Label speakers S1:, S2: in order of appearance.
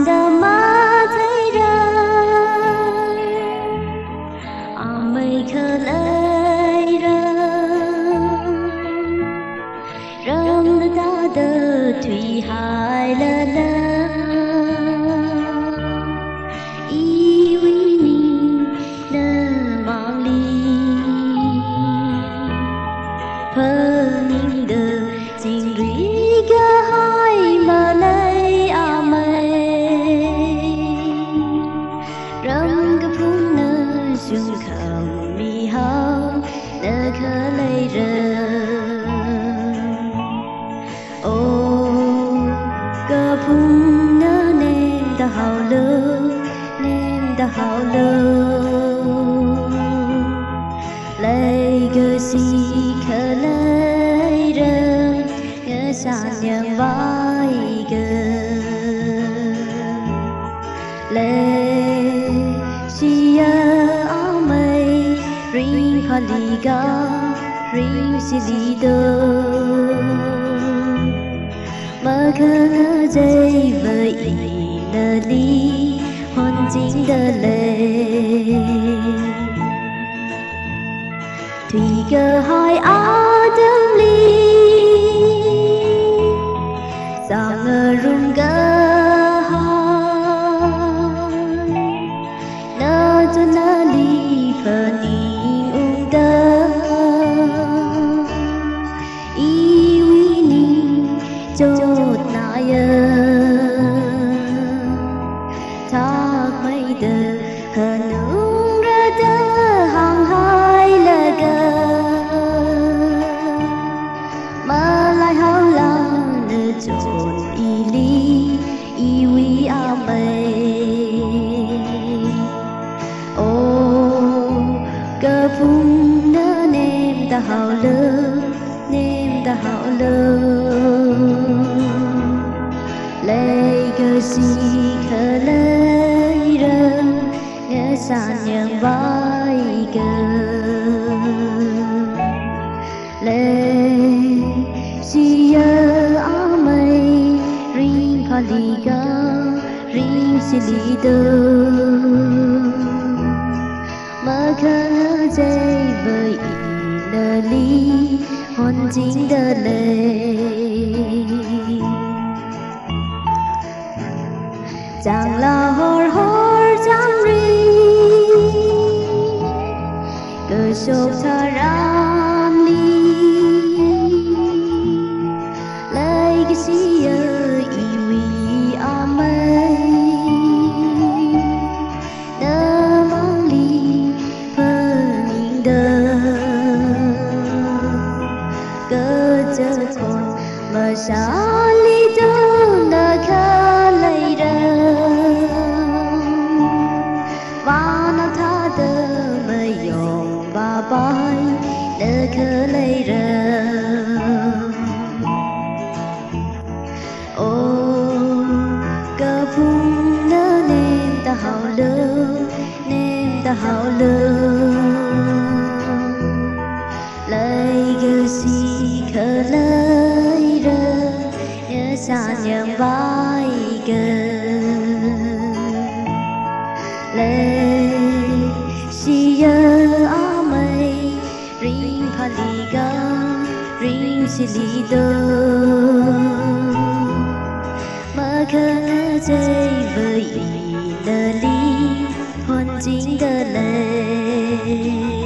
S1: 的马thấy ra mây khờ lấy ra râm ta đơ thủy hải la la y uy ni nơ mang ly phơ ninh đơ chính rỉ ga hai mà lấy mây râm cái phun nơ dung khẩm mi hao nơ khờ lấy ra cơ phun nơ nem ta hào lơ lấy cơ si khờ lấy ra ngỡ xa nhang vai cơ lấy si áo mây ring haliga ring si li đơ mà khờ dây với nơ ly hoàn chính đơ lệ thủy cơ hai á đâm ly sao ngờ rung gơ nơ cho nơ ly phờ ni ung đơ y uy ni chốt nai thác mây đơ hờ nung ra đơ hàng hai lơ gơ mà lại hao la nơ chốt y ly y uy mây cơ phun nơ nem ta hào lơ lấy cơ si khờ lấy ra ngỡ xa nhang vai cơ lấy si á mây ring haliga ring si li đơ mà khờ dây với nơ ly hoàn chính đơ lệ chẳng là hor chẳng ri cơ sốc thà ram ly lấy cái gì ơi iwi mây nơ mang ly phơ ninh đơ cơ chớ còn mà xa ly đơ nơ khờ lấy ra và nó tha đơ mây yong và bay nơ khờ lấy ra cơ phun nơ nem ta hào lơ lấy cơ si khờ lấy ra nhớ xa nhang vai cơ lấy si á mây ring haliga ring si li đơ mà khờ dây với nơ ly hoàn chính đơ lệ